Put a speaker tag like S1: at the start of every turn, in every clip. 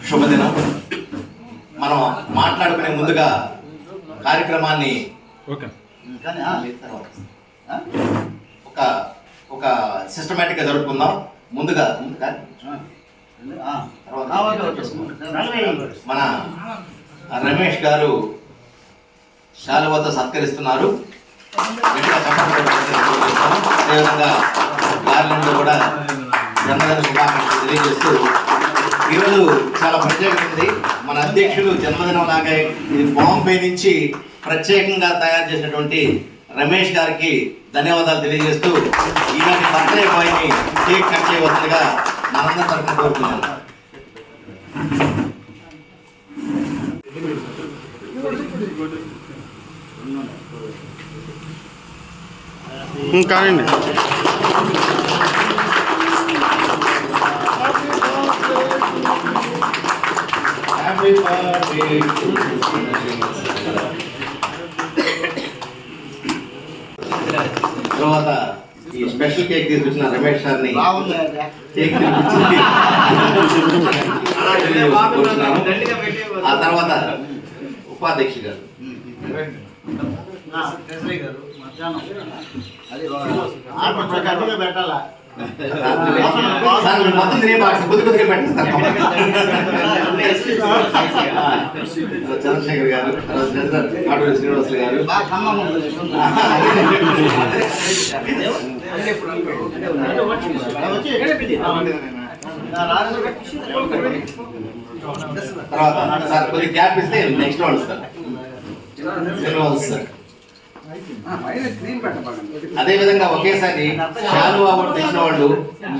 S1: శుభదినం. మనం మాట్లాడుకునే ముందుగా కార్యక్రమాన్ని ఒక సిస్టమేటిక్గా జరుపుకుందాం. ముందుగా మన రమేష్ గారు శాలువాతో సత్కరిస్తున్నారు. అదేవిధంగా గార్లెండ్లో కూడా జన్మదిన శుభాకాంక్షలు తెలియజేస్తూ ఈరోజు చాలా ప్రత్యేకత ఉంది. మన అధ్యక్షులు జన్మదినం లాగా ఇది బాంబే నుంచి ప్రత్యేకంగా తయారు చేసినటువంటి రమేష్ గారికి ధన్యవాదాలు తెలియజేస్తూ ఈనాటి బర్త్డే బాయ్ని కేక్ కట్ చేయవలసిందిగా మనందరం తరఫున కోరుతున్నాను.
S2: కానండి
S1: తర్వాత ఈ స్పెషల్ కేక్ తీసుకొచ్చిన రమేష్ సార్ని కేక్ ఆ తర్వాత ఉపాధ్యక్షుడు గారు మొత్తం కొద్ది కొద్దిగా పెట్టిస్తారు. చంద్రశేఖర్ గారు, కాటూరి శ్రీనివాసులు గారు, తర్వాత సార్ కొద్దిగా గ్యాప్ ఇస్తే నెక్స్ట్ వాళ్ళు సార్ శ్రీనివాస్ సార్. అదే విధంగా ఒకేసారి శాలువా తెచ్చిన వాళ్ళు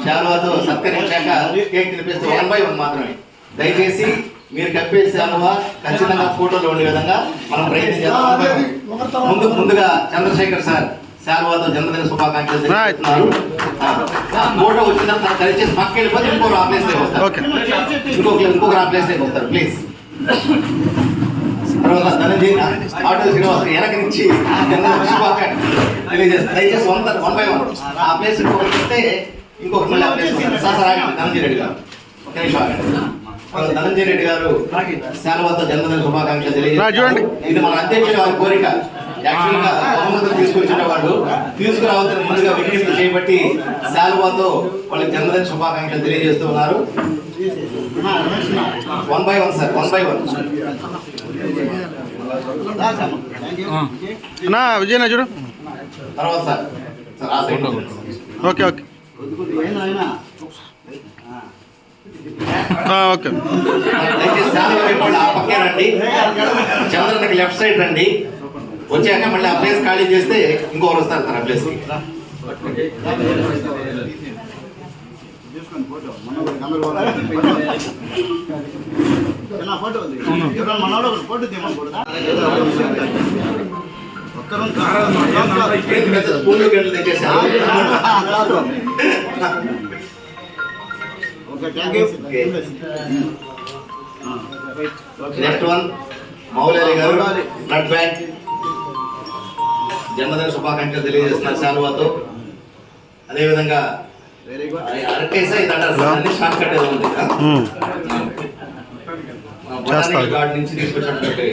S1: శాలువాతో సత్కరించాక కేక్ తినిపిస్తే 1 by 1 మాత్రమే. దయచేసి మీరు కప్పే శాలువా ఖచ్చితంగా ఫోటోలో ఉండే విధంగా మనం ప్రయత్నం చేద్దాం. ముందుగా చంద్రశేఖర్ సార్ శాలువాతో జన్మదిన శుభాకాంక్షలు తెలుపుతున్నారు. ఫోటో వచ్చిన తర్వాత దయచేసి పక్క వెళ్ళిపోతే ఇంకొకరు ఆ ప్లేస్ లోకి వస్తారు. ఇంకొకరు ఆ ప్లేస్ లోకి వస్తారు ప్లీజ్. తర్వాత ఆటో శ్రీనివాస్ వెనక నుంచి తెలియజేస్తారు. దయచేసి 1 by 1 ఆ ప్లేస్ ఇంకొకటి వస్తే ఇంకొకటి మళ్ళీ ఆ ప్లేస్ సార్ ధనంజయ రెడ్డి గారు ఒక నిమిషం ఆగండి. ధనంజయ రెడ్డి గారు శాలువాతో జన్మదిన శుభాకాంక్షలు తెలియజేస్తారు. ఇది మన అధ్యక్షుడి వారి కోరిక. యాక్చువల్గా బహుమతులు తీసుకొచ్చిన వాళ్ళు తీసుకురావాలని ముందుగా విజ్ఞప్తి చేయబట్టి శాలువాతో వాళ్ళకి జన్మదిన శుభాకాంక్షలు తెలియజేస్తూ ఉన్నారు. 1 by 1 సార్ 1 by 1.
S2: విజయనా చూడు
S1: తర్వాత సార్
S2: ఓకే ఓకే ఓకే.
S1: దయచేసి ఆ పక్కే రండి, చంద్రన్నకి లెఫ్ట్ సైడ్ రండి. వచ్చాక మళ్ళీ ఆ ప్లేస్ ఖాళీ చేస్తే ఇంకొకరు వస్తారు సార్ ఆ ప్లేస్కి. నెక్స్ట్ వన్ మౌలాలి గారు బ్లడ్ బ్యాంక్ జన్మదిన శుభాకాంక్షలు తెలియజేస్తున్నారు శాలువాతో. అదేవిధంగా అరకేసా ఇది అంటారు షార్ట్ కట్ ఏదో ఉంది గార్డ్ నుంచి తీసుకొచ్చినటువంటి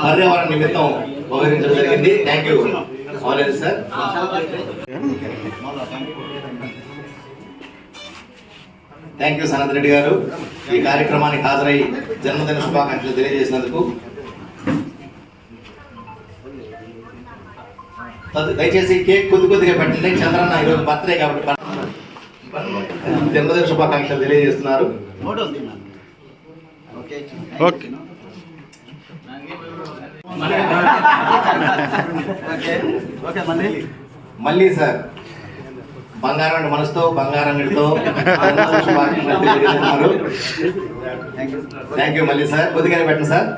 S1: పర్యావరణ నిమిత్తం ఉపయోగించడం జరిగింది. Thank you Moula Ali sir. Thank you Sanath Reddy గారు ఈ కార్యక్రమానికి హాజరై జన్మదిన శుభాకాంక్షలు తెలియజేసినందుకు. దయచేసి కేక్ కొద్దిగా పెట్టండి. చంద్రన్న ఈరోజు బర్త్డే కాబట్టి జన్మదిన శుభాకాంక్షలు తెలియజేస్తున్నారు.
S2: ఓకే
S1: మళ్ళీ సార్ బంగారం మనసుతో బంగారం గడితో థ్యాంక్ యూ మళ్ళీ సార్. కొద్దిగానే పెట్టండి సార్.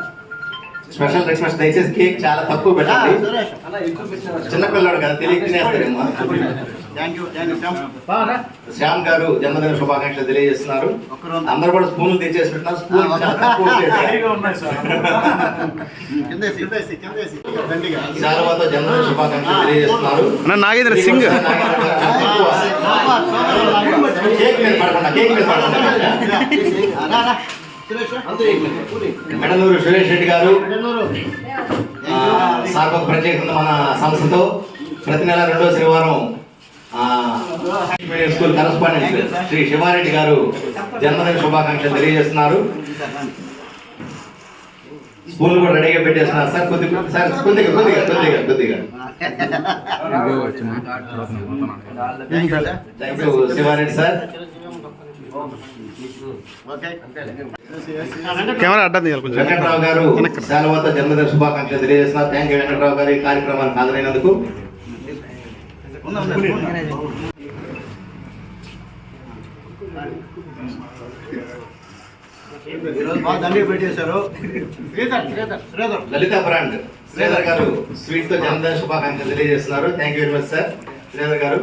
S1: స్పెషల్ రిక్వెస్ట్ దయచేసి కేక్ చాలా తక్కువ పెట్టండి. చిన్నపిల్లాడు కదా తెలియక తినేస్తారేమో. శ్యామ్ గారు జన్మదిన శుభాకాంక్షలు తెలియజేస్తున్నారు. అందరూ కూడా స్పూన్లు తెచ్చేసి పెట్టినారు. స్పూన్ చాలా తక్కువ శాలువాతో జన్మదిన శుభాకాంక్షలు తెలియజేస్తున్నారు.
S2: నాగేంద్ర సింగ్
S1: కేక్ మీద పడకుండా కేక్ మీద పడకుండా మెడలూరు సురేష్ రెడ్డి గారు సార్ ఒక ప్రత్యేకంగా మన సంస్థతో ప్రతి నెల 2వ శనివారం స్కూల్ కరస్పాండెంట్ శ్రీ శివారెడ్డి గారు జన్మదిన శుభాకాంక్షలు తెలియజేస్తున్నారు. స్కూల్ కూడా రెడీగా పెట్టేస్తున్నారు సార్. కొద్దిగా thank you Sivareddy sir.
S2: Camera అడ్డం తీయాలి కొంచెం.
S1: వెంకట్రావు గారు శాలువాతో జన్మదిన శుభాకాంక్షలు తెలియజేస్తున్నారు. థ్యాంక్ యూ వెంకట్రావు గారు ఈ కార్యక్రమానికి హాజరైనందుకు. లలిత బ్రాండ్ శ్రీధర్ గారు స్వీట్ తో జన్మదిన శుభాకాంక్షలు తెలియజేస్తున్నారు. Thank you very much sir. Sridhar గారు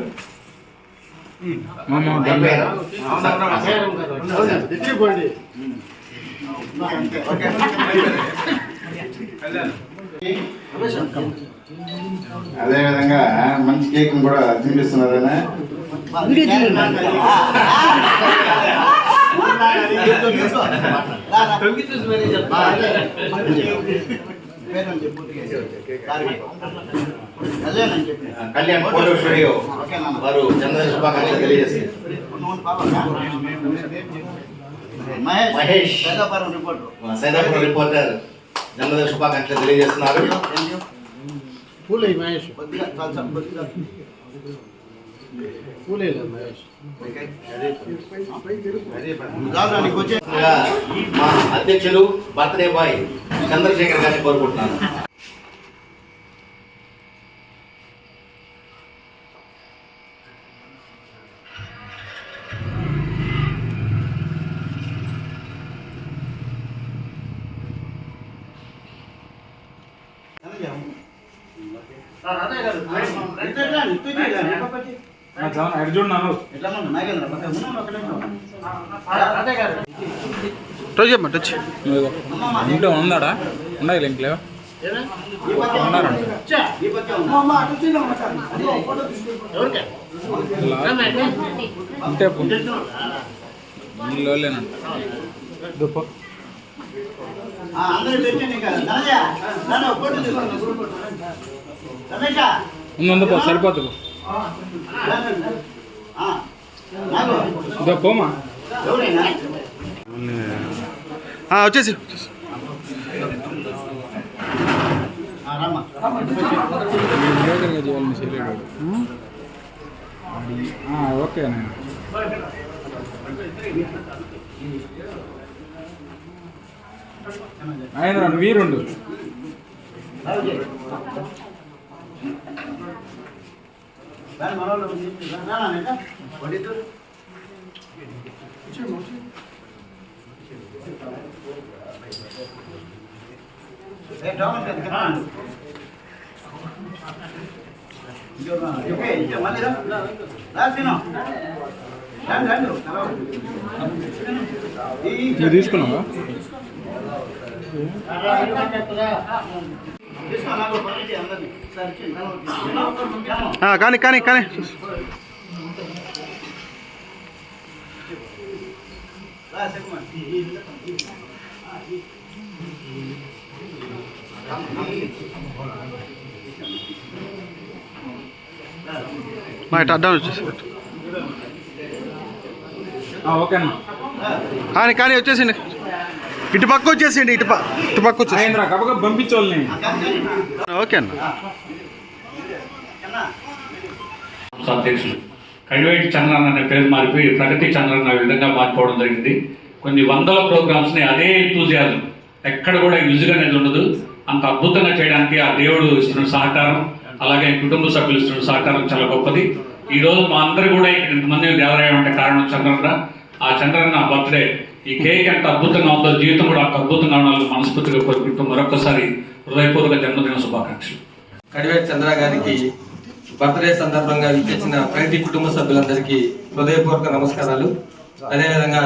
S3: అదేవిధంగా మంచి కేక్ కూడా తినిపిస్తున్నారనే
S1: కళ్యాణ్ ఫోటో స్టూడియో వారు జన్మదిన శుభాకాంక్షలు తెలియజేస్తారు. మహేష్ సైదాపురం రిపోర్టర్ జన్మదిన శుభాకాంక్షలు తెలియజేస్తున్నారు. మా అధ్యక్షులు బర్త్డే బాయ్ చంద్రశేఖర్ గారిని కోరుకుంటున్నాను.
S4: ఇంట్లో ఉన్నాడా ఉండాలి ఇంట్లో ఉందా సరిపోతుంది పోమా
S2: వచ్చేసి
S4: ఓకే ఆయన వీరుండు నువ్వు తీసుకున్నావా?
S2: కానీ కానీ కానీ మా ఇటు అడ్డం వచ్చేసి
S4: ఓకే అన్న
S2: కానీ కానీ వచ్చేసిండి ఇటు పక్క వచ్చేసిండి ఇటు పక్క వచ్చేసి
S4: పంపించాలి.
S2: ఓకే అన్న.
S5: అధ్యక్షులు కడివేటి చంద్రన్ అనే పేరు మారిపోయి ప్రగతి చంద్రన్ అనే విధంగా మార్చుకోవడం జరిగింది. కొన్ని వందల ప్రోగ్రామ్స్ని అదే ఎంతూజియాజం ఎక్కడ కూడా యూజ్గా అనేది ఉండదు. అంత అద్భుతంగా చేయడానికి ఆ దేవుడు ఇస్తున్న సహకారం, అలాగే కుటుంబ సభ్యులు ఇస్తున్న సహకారం చాలా గొప్పది. ఈరోజు మా అందరూ కూడా ఇక్కడ ఇంతమంది దేవాలయం అంటే కారణం చంద్రన్న. ఆ చంద్రన్న బర్త్డే ఈ కేక్ ఎంత అద్భుతంగా ఉందో జీవితం కూడా అంత అద్భుతంగా ఉండాలని మనస్ఫూర్తిగా కోరుకుంటూ మరొకసారి హృదయపూర్వక జన్మదిన శుభాకాంక్షలు.
S6: కడివేటి చంద్ర గారికి బర్త్డే సందర్భంగా ఇచ్చిన ప్రతి కుటుంబ సభ్యులందరికీ హృదయపూర్వక నమస్కారాలు. అదేవిధంగా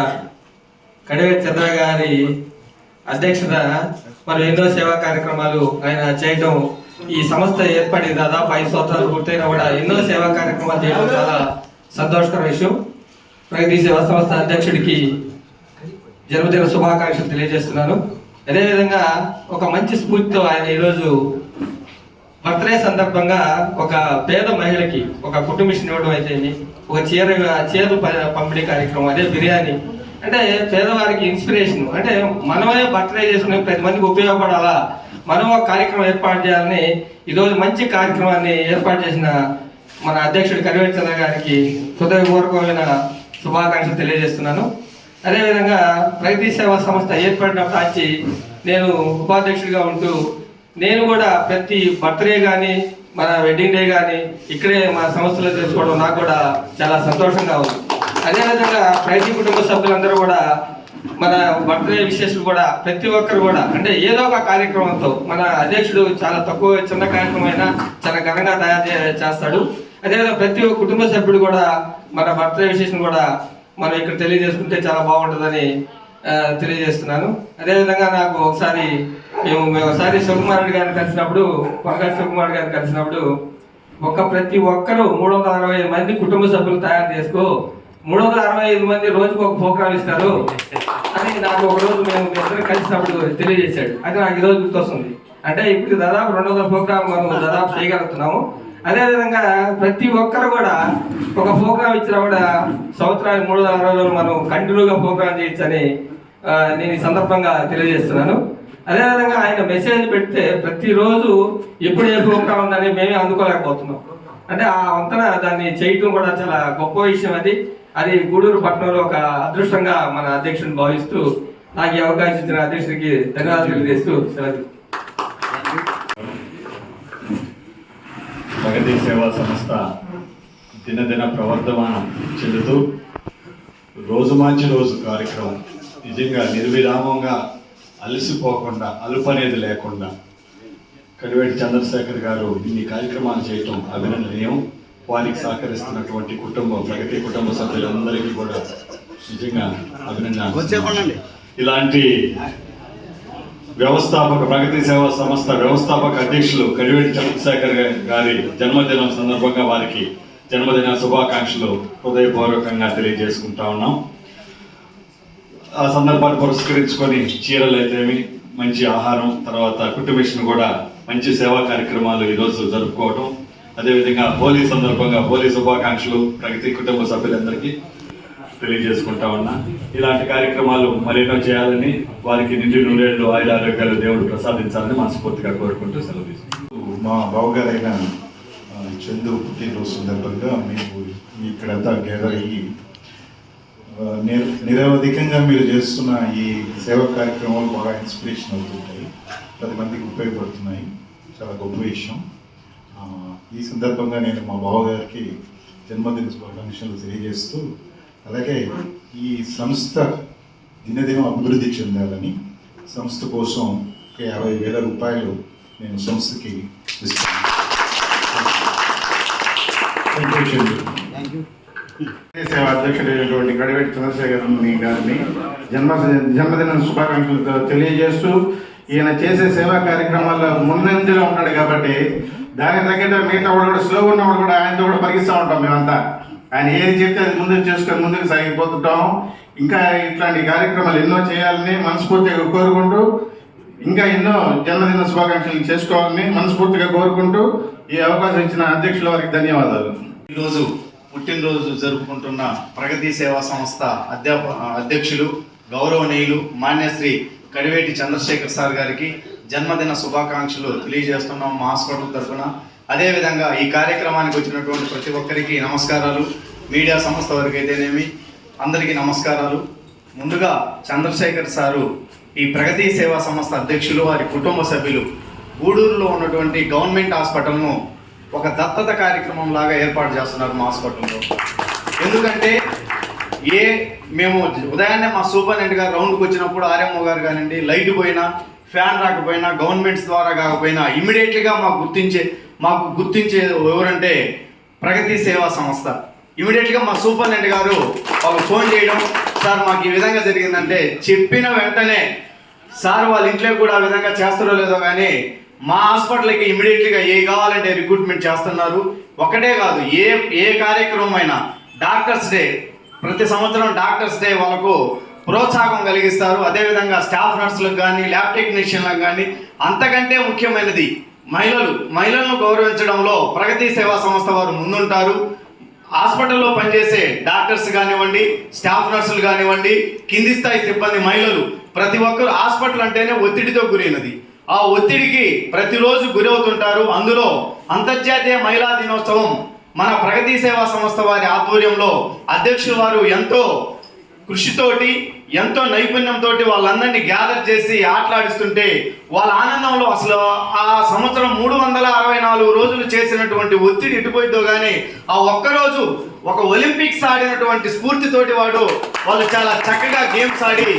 S6: కడివేటి చంద్ర గారి అధ్యక్షత మరి ఎన్నో సేవా కార్యక్రమాలు ఆయన చేయడం, ఈ సంస్థ ఏర్పడి దాదాపు 5 సంవత్సరాలు పూర్తయినా కూడా ఎన్నో సేవా కార్యక్రమాలు చేయడం చాలా సంతోషకర విషయం. ప్రగతి సేవా సంస్థ అధ్యక్షుడికి జన్మదిన శుభాకాంక్షలు తెలియజేస్తున్నాను. అదేవిధంగా ఒక మంచి స్ఫూర్తితో ఆయన ఈరోజు బర్త్డే సందర్భంగా ఒక పేద మహిళకి ఒక కుటుంబిషన్ ఇవ్వడం అయితే, ఒక చీర పంపిణీ కార్యక్రమం, అదే బిర్యానీ. అంటే పేదవారికి ఇన్స్పిరేషన్, అంటే మనమే బర్త్డే చేసుకుని 10 మందికి ఉపయోగపడాలా, మనం ఒక కార్యక్రమం ఏర్పాటు చేయాలని ఈరోజు మంచి కార్యక్రమాన్ని ఏర్పాటు చేసిన మన అధ్యక్షుడు కడివేటి చంద్ర గారికి హృదయపూర్వకమైన శుభాకాంక్షలు తెలియజేస్తున్నాను. అదేవిధంగా ప్రగతి సేవా సంస్థ ఏర్పడినప్పటి నుంచి నేను ఉపాధ్యక్షుడిగా ఉంటూ నేను కూడా ప్రతి బర్త్డే కానీ మన వెడ్డింగ్ డే కానీ ఇక్కడే మా సంస్థలో చేసుకోవడం నాకు కూడా చాలా సంతోషంగా ఉంది. అదేవిధంగా ప్రతి కుటుంబ సభ్యులందరూ కూడా మన బర్త్డే విశేషాలు కూడా ప్రతి ఒక్కరు కూడా అంటే ఏదో ఒక కార్యక్రమంతో, మన అధ్యక్షుడు చాలా తక్కువ చిన్న కార్యక్రమం అయినా చాలా ఘనంగా తయారు చేస్తాడు. అదేవిధంగా ప్రతి ఒక్క కుటుంబ సభ్యుడు కూడా మన బర్త్డే విశేషం కూడా మనం ఇక్కడ తెలియజేసుకుంటే చాలా బాగుంటుందని తెలియజేస్తున్నాను. అదేవిధంగా నాకు మేము ఒకసారి శివకుమార్ రెడ్డి గారిని కలిసినప్పుడు, కొనగారి శివకుమార్ గారిని కలిసినప్పుడు ప్రతి ఒక్కరు 365 మంది కుటుంబ సభ్యులు తయారు చేసుకో, 365 మంది రోజుకు ఒక ప్రోగ్రాం ఇస్తారు అని నాకు ఒక రోజు మేము ఇద్దరు కలిసినప్పుడు తెలియజేశాడు. అది నాకు ఈరోజు గుర్తొస్తుంది. అంటే ఇప్పుడు దాదాపు 200 ప్రోగ్రాం మనం దాదాపు చేయగలుగుతున్నాము. అదేవిధంగా ప్రతి ఒక్కరు కూడా ఒక ప్రోగ్రాం ఇచ్చినా కూడా సంవత్సరానికి 360 రోజులు మనం కంటిన్యూగా ప్రోగ్రాం చేయొచ్చని నేను ఈ సందర్భంగా తెలియజేస్తున్నాను. అదేవిధంగా ఆయన మెసేజ్ పెడితే ప్రతిరోజు ఎప్పుడు ఏ ప్రోగ్రాం ఉందని మేమే అందుకోలేకపోతున్నాం. అంటే ఆ వంతన దాన్ని చేయటం కూడా చాలా గొప్ప విషయం. అది గూడూరు పట్టణంలో ఒక అదృష్టంగా మన అధ్యక్షుడిని భావిస్తూ నాకు ఈ అవకాశం ఇచ్చిన అధ్యక్షుడికి ధన్యవాదాలు తెలియజేస్తూ సెలవు.
S3: ప్రగతి సేవా సంస్థ దినదిన ప్రవర్ధమానం చెందుతూ రోజు మంచి రోజు కార్యక్రమం నిజంగా నిర్విరామంగా అలసిపోకుండా, అలుపు అనేది లేకుండా కడివేటి చంద్రశేఖర్ గారు ఇన్ని కార్యక్రమాలు చేయటం అభినందనీయం. వారికి సహకరిస్తున్నటువంటి ప్రగతి కుటుంబ సభ్యులందరికీ కూడా నిజంగా అభినందన. ఇలాంటి ప్రగతి సేవా సంస్థ వ్యవస్థాపక అధ్యక్షులు కడివేటి చంద్రశేఖర్ గారి జన్మదినం సందర్భంగా వారికి జన్మదిన శుభాకాంక్షలు హృదయపూర్వకంగా తెలియజేసుకుంటా ఉన్నాం. ఆ సందర్భాన్ని పురస్కరించుకొని చీరలు అయితేమి, మంచి ఆహారం, తర్వాత కుటుంబిషన్ కూడా మంచి సేవా కార్యక్రమాలు ఈరోజు జరుపుకోవటం, అదేవిధంగా హోలీ సందర్భంగా హోలీ శుభాకాంక్షలు ప్రగతి కుటుంబ సభ్యులందరికీ తెలియజేసుకుంటా ఉన్నా. ఇలాంటి కార్యక్రమాలు మరెన్నో చేయాలని, వారికి నిండు నూరేళ్లు ఆయురారోగ్యాలు దేవుడు ప్రసాదించాలని మనస్ఫూర్తిగా కోరుకుంటూ సెలవు తీసుకుంటాం. మా బావగారైన చందు పుట్టినరోజు సందర్భంగా మేము ఇక్కడంతా గ్యాదర్ అయ్యి నిరవధికంగా మీరు చేస్తున్న ఈ సేవా కార్యక్రమాలు బాగా ఇన్స్పిరేషన్ అవుతుంటాయి, 10 మందికి ఉపయోగపడుతున్నాయి. చాలా గొప్ప విషయం. ఈ సందర్భంగా నేను మా బావగారికి జన్మదిన శుభాకాంక్షలు తెలియజేస్తూ, అలాగే ఈ సంస్థ దినదినం అభివృద్ధి చెందాలని సంస్థ కోసం 50,000 రూపాయలు నేను సంస్థకి ఇస్తాను.
S7: సేవా అధ్యక్షుడైనటువంటి కడివేటి చంద్రశేఖర్ గారిని జన్మదిన శుభాకాంక్షలు తెలియజేస్తూ, ఈయన చేసే సేవా కార్యక్రమాల్లో ముందంజలో ఉంటాడు కాబట్టి దానికి తగ్గట్టు మిగతా కూడా స్లోగా ఉన్నవాడు కూడా ఆయనతో కూడా పరిగిస్తూ ఉంటాం. మేమంతా ఆయన ఏది చెప్తే అది ముందుకు చేసుకొని ముందుకు సాగిపోతుంటాం. ఇంకా ఇట్లాంటి కార్యక్రమాలు ఎన్నో చేయాలని మనస్ఫూర్తిగా కోరుకుంటూ, ఇంకా ఎన్నో జన్మదిన శుభాకాంక్షలు చేసుకోవాలని మనస్ఫూర్తిగా కోరుకుంటూ ఈ అవకాశం ఇచ్చిన అధ్యక్షుల వారికి ధన్యవాదాలు.
S1: ఈరోజు పుట్టినరోజు జరుపుకుంటున్న ప్రగతి సేవా సంస్థ అధ్యక్షులు గౌరవనీయులు మాన్యశ్రీ కడివేటి చంద్రశేఖర్ సార్ గారికి జన్మదిన శుభాకాంక్షలు తెలియజేస్తున్నాం మా హాస్పిటల్ తరఫున. అదేవిధంగా ఈ కార్యక్రమానికి వచ్చినటువంటి ప్రతి ఒక్కరికి నమస్కారాలు. మీడియా సంస్థ వరకు అయితేనేమి అందరికీ నమస్కారాలు. ముందుగా చంద్రశేఖర్ సారు ఈ ప్రగతి సేవా సంస్థ అధ్యక్షులు, వారి కుటుంబ సభ్యులు గూడూరులో ఉన్నటువంటి గవర్నమెంట్ హాస్పిటల్ను ఒక దత్తత కార్యక్రమం లాగా ఏర్పాటు చేస్తున్నారు మా హాస్పిటల్లో. ఎందుకంటే
S8: మేము ఉదయాన్నే మా సూపరింటెండెంట్ గారు రౌండ్కి వచ్చినప్పుడు ఆర్ఎంఓ గారు కానివ్వండి, లైట్ పోయినా, ఫ్యాన్ రాకపోయినా, గవర్నమెంట్స్ ద్వారా కాకపోయినా ఇమీడియట్లీగా మాకు గుర్తించే ఎవరంటే ప్రగతి సేవా సంస్థ. ఇమీడియట్గా మా సూపరింటెండెంట్ గారు ఒక ఫోన్ చేయడం, సార్ మాకు ఈ విధంగా జరిగిందంటే చెప్పిన వెంటనే సార్ వాళ్ళ ఇంట్లో కూడా ఆ విధంగా చేస్తారో లేదో కానీ మా హాస్పిటల్కి ఇమీడియట్లీగా ఏ కావాలంటే రిక్రూట్మెంట్ చేస్తున్నారు. ఒకటే కాదు, ఏ కార్యక్రమం అయినా డాక్టర్స్ డే, ప్రతి సంవత్సరం డాక్టర్స్ డే వాళ్ళకు ప్రోత్సాహం కలిగిస్తారు. అదేవిధంగా స్టాఫ్ నర్సులకు కానీ, ల్యాబ్ టెక్నీషియన్లకు కానీ, అంతకంటే ముఖ్యమైనది మహిళలను గౌరవించడంలో ప్రగతి సేవా సంస్థ వారు ముందుంటారు. హాస్పిటల్లో పనిచేసే డాక్టర్స్ కానివ్వండి, స్టాఫ్ నర్సులు కానివ్వండి, కింది స్థాయి సిబ్బంది, మహిళలు ప్రతి ఒక్కరు హాస్పిటల్ అంటేనే ఒత్తిడితో గురైనది. ఆ ఒత్తిడికి ప్రతిరోజు గురవుతుంటారు. అందులో అంతర్జాతీయ మహిళా దినోత్సవం మన ప్రగతి సేవా సంస్థ వారి ఆధ్వర్యంలో అధ్యక్షులు వారు ఎంతో కృషితోటి, ఎంతో నైపుణ్యంతో వాళ్ళందరినీ గ్యాదర్ చేసి ఆటలాడిస్తుంటే వాళ్ళ ఆనందంలో అసలు ఆ సంవత్సరం 364 రోజులు చేసినటువంటి ఒత్తిడి ఎటుపోయితో కానీ ఆ ఒక్కరోజు ఒక ఒలింపిక్స్ ఆడినటువంటి స్ఫూర్తితోటి వాళ్ళు చాలా చక్కగా గేమ్స్ ఆడి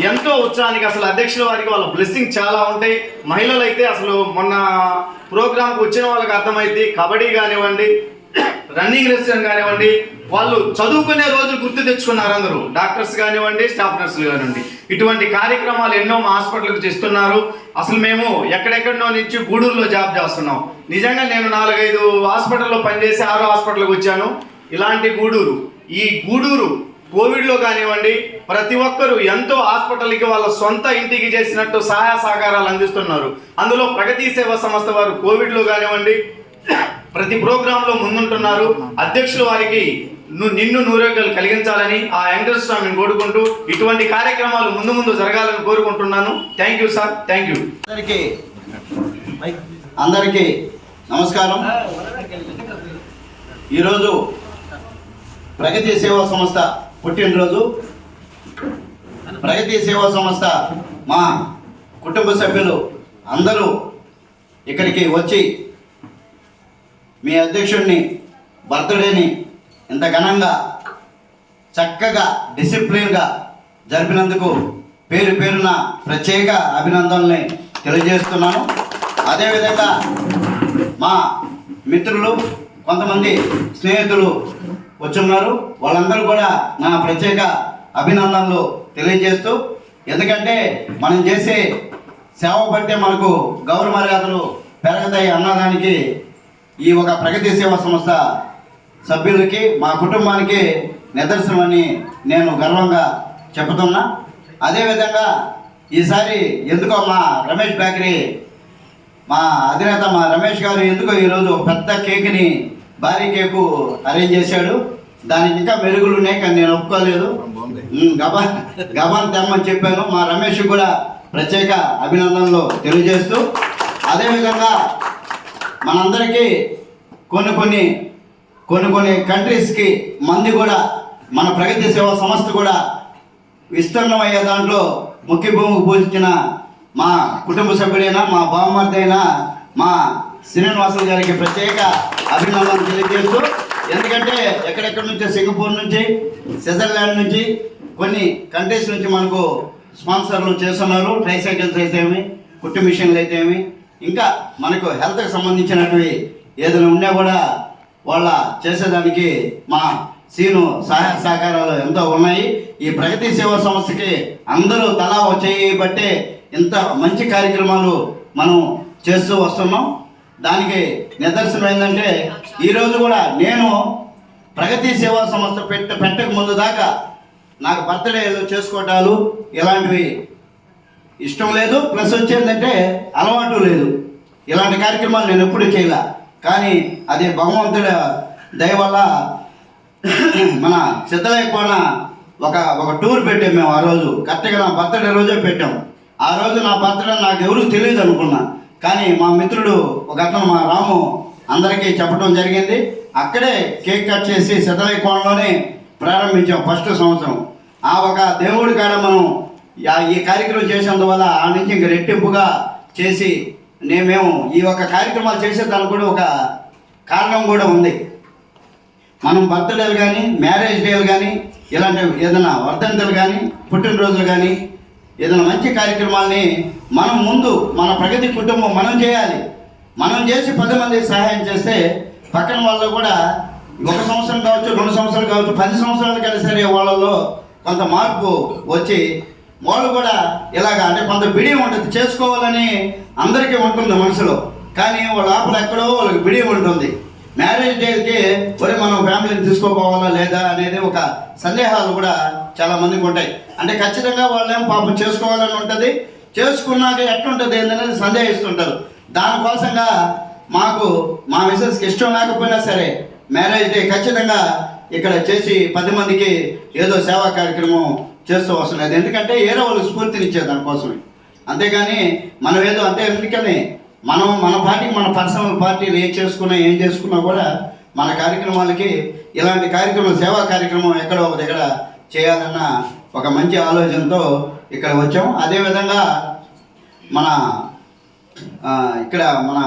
S8: ఎంతో ఉత్సాహానికి అసలు అధ్యక్షుల వారికి వాళ్ళ బ్లెస్సింగ్ చాలా ఉంటాయి. మహిళలు అయితే అసలు మొన్న ప్రోగ్రాంకి వచ్చిన వాళ్ళకి అర్థమైంది, కబడ్డీ కానివ్వండి, రన్నింగ్ రేస్ కానివ్వండి, వాళ్ళు చదువుకునే రోజులు గుర్తు తెచ్చుకున్నారు. అందరూ డాక్టర్స్ కానివ్వండి, స్టాఫ్ నర్సులు కానివ్వండి, ఇటువంటి కార్యక్రమాలు ఎన్నో మా హాస్పిటల్కి చేస్తున్నారు. అసలు మేము ఎక్కడెక్కడో నుంచి గూడూరులో జాబ్ చేస్తున్నాం. నిజంగా నేను 4-5 హాస్పిటల్లో పనిచేసి 6వ హాస్పిటల్కి వచ్చాను. ఇలాంటి ఈ గూడూరు కోవిడ్లో కానివ్వండి ప్రతి ఒక్కరూ ఎంతో హాస్పిటల్కి వాళ్ళ సొంత ఇంటికి చేసినట్టు సహాయ సహకారాలు అందిస్తున్నారు. అందులో ప్రగతి సేవా సంస్థ వారు కోవిడ్లో కానివ్వండి ప్రతి ప్రోగ్రాంలో ముందుంటున్నారు. అధ్యక్షుల వారికి నిన్ను నూరేళ్ళు కలిగించాలని ఆ వెంకటేశ్వర స్వామిని కోరుకుంటూ ఇటువంటి కార్యక్రమాలు ముందు జరగాలని కోరుకుంటున్నాను. Thank you sir, thank you.
S9: అందరికీ నమస్కారం. ఈరోజు ప్రగతి సేవా సంస్థ పుట్టినరోజు. ప్రగతి సేవా సంస్థ మా కుటుంబ సభ్యులు అందరూ ఇక్కడికి వచ్చి మీ అధ్యక్షుడిని బర్త్డేని ఇంత ఘనంగా చక్కగా డిసిప్లిన్గా జరిపినందుకు పేరున ప్రత్యేక అభినందనల్ని తెలియజేస్తున్నాను. అదేవిధంగా మా మిత్రులు కొంతమంది స్నేహితులు వచ్చున్నారు, వాళ్ళందరూ కూడా నా ప్రత్యేక అభినందనలు తెలియజేస్తూ, ఎందుకంటే మనం చేసే సేవ బట్టే మనకు గౌరవ మర్యాదలు పెరుగుతాయి అన్నదానికి ఈ ఒక ప్రగతి సేవా సంస్థ సభ్యులకి మా కుటుంబానికి నిదర్శనమని నేను గర్వంగా చెబుతున్నా. అదేవిధంగా ఈసారి ఎందుకో మా రమేష్ బేకరీ మా అధినేత మా రమేష్ గారు ఎందుకో ఈరోజు ఒక పెద్ద కేక్ని భారీ కేకు అరేంజ్ చేశాడు. దానికి ఇంకా మెరుగులు ఉన్నాయి కానీ నేను ఒప్పుకోలేదు. గబాన్ తెమ్మని చెప్పాను. మా రమేష్ కూడా ప్రత్యేక అభినందనలు తెలియజేస్తూ, అదేవిధంగా మనందరికీ కొన్ని కంట్రీస్కి మంది కూడా మన ప్రగతి సేవా సంస్థ కూడా విస్తరణమయ్యే దాంట్లో ముఖ్య భూమికి పూజించిన మా కుటుంబ సభ్యుడైన మా బావమర్దైన మా శ్రీనివాసులు గారికి ప్రత్యేక అభినందనలు తెలియజేస్తూ, ఎందుకంటే ఎక్కడెక్కడి నుంచో సింగపూర్ నుంచి, స్విట్జర్లాండ్ నుంచి, కొన్ని కంట్రీస్ నుంచి మనకు స్పాన్సర్లు చేస్తున్నారు. ట్రైసైకిల్స్ అయితే ఏమి, కుట్టు మిషన్లు అయితే ఏమి, ఇంకా మనకు హెల్త్కి సంబంధించినవి ఏదైనా ఉన్నా కూడా వాళ్ళ చేసేదానికి మా సీను సహాయ సహకారాలు ఎంతో ఉన్నాయి. ఈ ప్రగతి సేవా సంస్థకి అందరూ తలా చేయబట్టే ఇంత మంచి కార్యక్రమాలు మనం చేస్తూ వస్తున్నాం. దానికి నిదర్శనం ఏంటంటే ఈరోజు కూడా నేను ప్రగతి సేవా సంస్థ పెట్టక ముందు దాకా నాకు బర్త్డేలు చేసుకోవటాలు ఇలాంటివి ఇష్టం లేదు, ప్లస్ వచ్చేందంటే అలవాటు లేదు. ఇలాంటి కార్యక్రమాలు నేను ఎప్పుడూ చేయలే. కానీ అది భగవంతుడి దయ వల్ల మన సిద్ధలేకపోయిన ఒక టూర్ పెట్టాం మేము. ఆ రోజు కరెక్ట్గా నా బర్త్డే రోజే పెట్టాం. ఆ రోజు నా బర్త్డే నాకు ఎవరు తెలియదు అనుకున్నా, కానీ మా మిత్రుడు ఒక అతను మా రాము అందరికీ చెప్పడం జరిగింది. అక్కడే కేక్ కట్ చేసి సిద్ధలేకపోవడంలోనే ప్రారంభించాం ఫస్ట్ సంవత్సరం. ఆ ఒక దేవుడి కాడ మనం ఈ కార్యక్రమం చేసేందువల్ల ఆ నుంచి ఇంక రెట్టింపుగా చేసి మేము ఈ ఒక కార్యక్రమాలు చేసేదానికి కూడా ఒక కారణం కూడా ఉంది. మనం బర్త్డేలు కానీ, మ్యారేజ్ డేలు కానీ, ఇలాంటి ఏదైనా వర్ధంతులు కానీ పుట్టినరోజులు కానీ ఏదైనా మంచి కార్యక్రమాల్ని మనం ముందు మన ప్రగతి కుటుంబం మనం చేయాలి. మనం చేసి 10 మందికి సహాయం చేస్తే పక్కన వాళ్ళు కూడా 1 సంవత్సరం కావచ్చు, 2 సంవత్సరాలు కావచ్చు, 10 సంవత్సరాలు కలిసి సరే వాళ్ళలో కొంత మార్పు వచ్చి వాళ్ళు కూడా ఇలాగా అంటే కొంత బిడి ఉంటుంది, చేసుకోవాలని అందరికీ ఉంటుంది మనసులో. కానీ వాళ్ళ లోపల ఎక్కడో వాళ్ళకి బిడి ఉంటుంది. మ్యారేజ్ డేకి మనం ఫ్యామిలీని తీసుకోపోవాలా లేదా అనేది ఒక సందేహాలు కూడా చాలా మందికి ఉంటాయి. అంటే ఖచ్చితంగా వాళ్ళేం పాపం చేసుకోవాలని ఉంటుంది, చేసుకున్నాక ఎట్లుంటుంది ఏంటనేది సందేహిస్తుంటారు. దానికోసంగా మాకు మా మిసెస్కి ఇష్టం లేకపోయినా సరే మ్యారేజ్ డే ఖచ్చితంగా ఇక్కడ చేసి 10 మందికి ఏదో సేవా కార్యక్రమం చేస్తూ వస్తున్నది. ఎందుకంటే ఏదో వాళ్ళు స్ఫూర్తినిచ్చే దానికోసమే, అంతేగాని మనం ఏదో అంటే ఎందుకని మనం మన పార్టీకి మన పర్సనల్ పార్టీలు ఏం చేసుకున్నా కూడా మన కార్యక్రమాలకి ఇలాంటి కార్యక్రమం సేవా కార్యక్రమం ఎక్కడో ఒక దగ్గర చేయాలన్న ఒక మంచి ఆలోచనతో ఇక్కడ వచ్చాం. అదేవిధంగా మన ఇక్కడ మన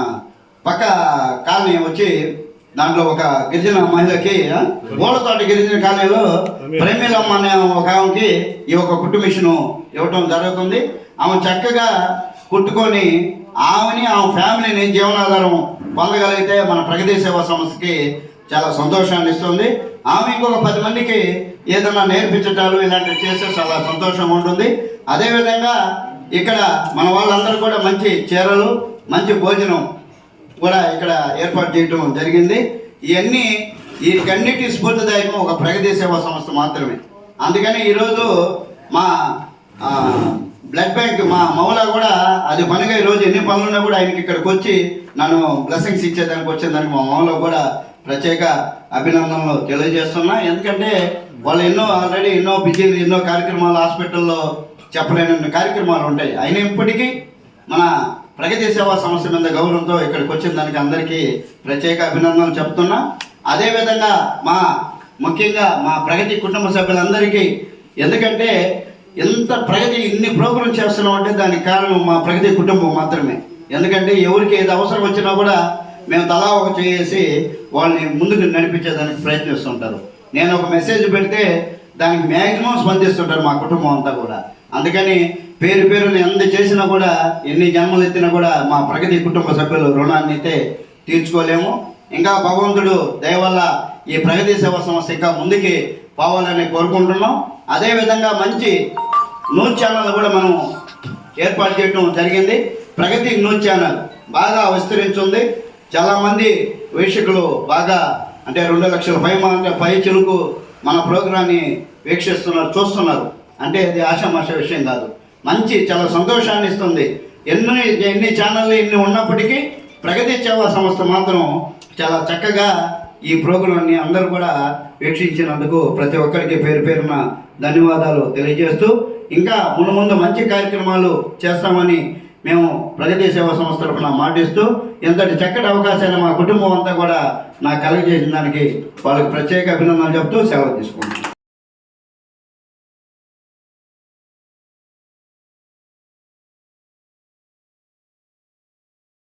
S9: పక్క కాలనీ వచ్చి దాంట్లో ఒక గిరిజన మహిళకి గోడతోటి గిరిజన కాలనీలో ప్రేమిలమ్మ అనే ఒక ఆమెకి ఈ ఒక కుట్టు మిషను ఇవ్వటం జరుగుతుంది. ఆమె చక్కగా కుట్టుకొని ఆమెని ఆమె ఫ్యామిలీని జీవనాధారం పొందగలిగితే మన ప్రగతి సేవా సంస్థకి చాలా సంతోషాన్ని ఇస్తుంది. ఆమె ఇంకొక 10 మందికి ఏదైనా నేర్పించటాలు ఇలాంటివి చేస్తే చాలా సంతోషంగా ఉంటుంది. అదేవిధంగా ఇక్కడ మన వాళ్ళందరూ కూడా మంచి చీరలు మంచి భోజనం కూడా ఇక్కడ ఏర్పాటు చేయడం జరిగింది. ఇవన్నీ వీటికన్నిటి స్ఫూర్తిదాయకం ఒక ప్రగతి సేవా సంస్థ మాత్రమే. అందుకని ఈరోజు మా బ్లడ్ బ్యాంక్ మా మౌలా కూడా అది పనిగా ఈరోజు ఎన్ని పనులున్నా కూడా ఆయనకి ఇక్కడికి వచ్చి నన్ను బ్లెస్సింగ్స్ ఇచ్చేదానికి వచ్చేదానికి మా మౌలా కూడా ప్రత్యేక అభినందనలు తెలియజేస్తున్నా. ఎందుకంటే వాళ్ళు ఆల్రెడీ ఎన్నో బిజీలు ఎన్నో కార్యక్రమాలు హాస్పిటల్లో చెప్పలేని కార్యక్రమాలు ఉంటాయి. అయినప్పటికీ మన ప్రగతి సేవా సంస్థ మీద గౌరవంతో ఇక్కడికి వచ్చిన దానికి అందరికీ ప్రత్యేక అభినందనలు చెప్తున్నా. అదేవిధంగా ముఖ్యంగా మా ప్రగతి కుటుంబ సభ్యులందరికీ, ఎందుకంటే ఎంత ప్రగతి ఇన్ని ప్రోగ్రాం చేస్తున్నాం అంటే దానికి కారణం మా ప్రగతి కుటుంబం మాత్రమే. ఎందుకంటే ఎవరికి ఏది అవసరం వచ్చినా కూడా మేము తలా ఒక చేసి వాళ్ళని ముందుకు నడిపించేదానికి ప్రయత్నిస్తుంటారు. నేను ఒక మెసేజ్ పెడితే దానికి మ్యాక్సిమం స్పందిస్తుంటారు మా కుటుంబం అంతా కూడా. అందుకని పేరుని ఎంత చేసినా కూడా ఎన్ని జన్మలు ఎత్తినా కూడా మా ప్రగతి కుటుంబ సభ్యులు రుణాన్ని అయితే తీర్చుకోలేము. ఇంకా భగవంతుడు దయ వల్ల ఈ ప్రగతి సేవా సంస్థ ఇంకా ముందుకి పోవాలని కోరుకుంటున్నాం. అదేవిధంగా మంచి న్యూస్ ఛానల్ కూడా మనం ఏర్పాటు చేయడం జరిగింది. ప్రగతి న్యూస్ ఛానల్ బాగా విస్తరించింది. చాలామంది వీక్షకులు బాగా అంటే 2 లక్షల పై చిలుకు మన ప్రోగ్రాన్ని వీక్షిస్తున్నారు, చూస్తున్నారు. అంటే అది ఆషామాష విషయం కాదు, మంచి చాలా సంతోషాన్ని ఇస్తుంది. ఎన్ని ఛానళ్ళు ఇన్ని ఉన్నప్పటికీ ప్రగతి సేవా సంస్థ మాత్రం చాలా చక్కగా ఈ ప్రోగ్రాన్ని అందరూ కూడా వీక్షించినందుకు ప్రతి ఒక్కరికి పేరున ధన్యవాదాలు తెలియజేస్తూ ఇంకా ముందు మంచి కార్యక్రమాలు చేస్తామని మేము ప్రగతి సేవా సంస్థ తరఫున మాటిస్తూ ఎంతటి చక్కటి అవకాశాన్ని మా కుటుంబం అంతా కూడా నాకు కలుగజేసిన దానికి వాళ్ళకి ప్రత్యేక అభినందనలు చెప్తూ సెలవు తీసుకుంటాం.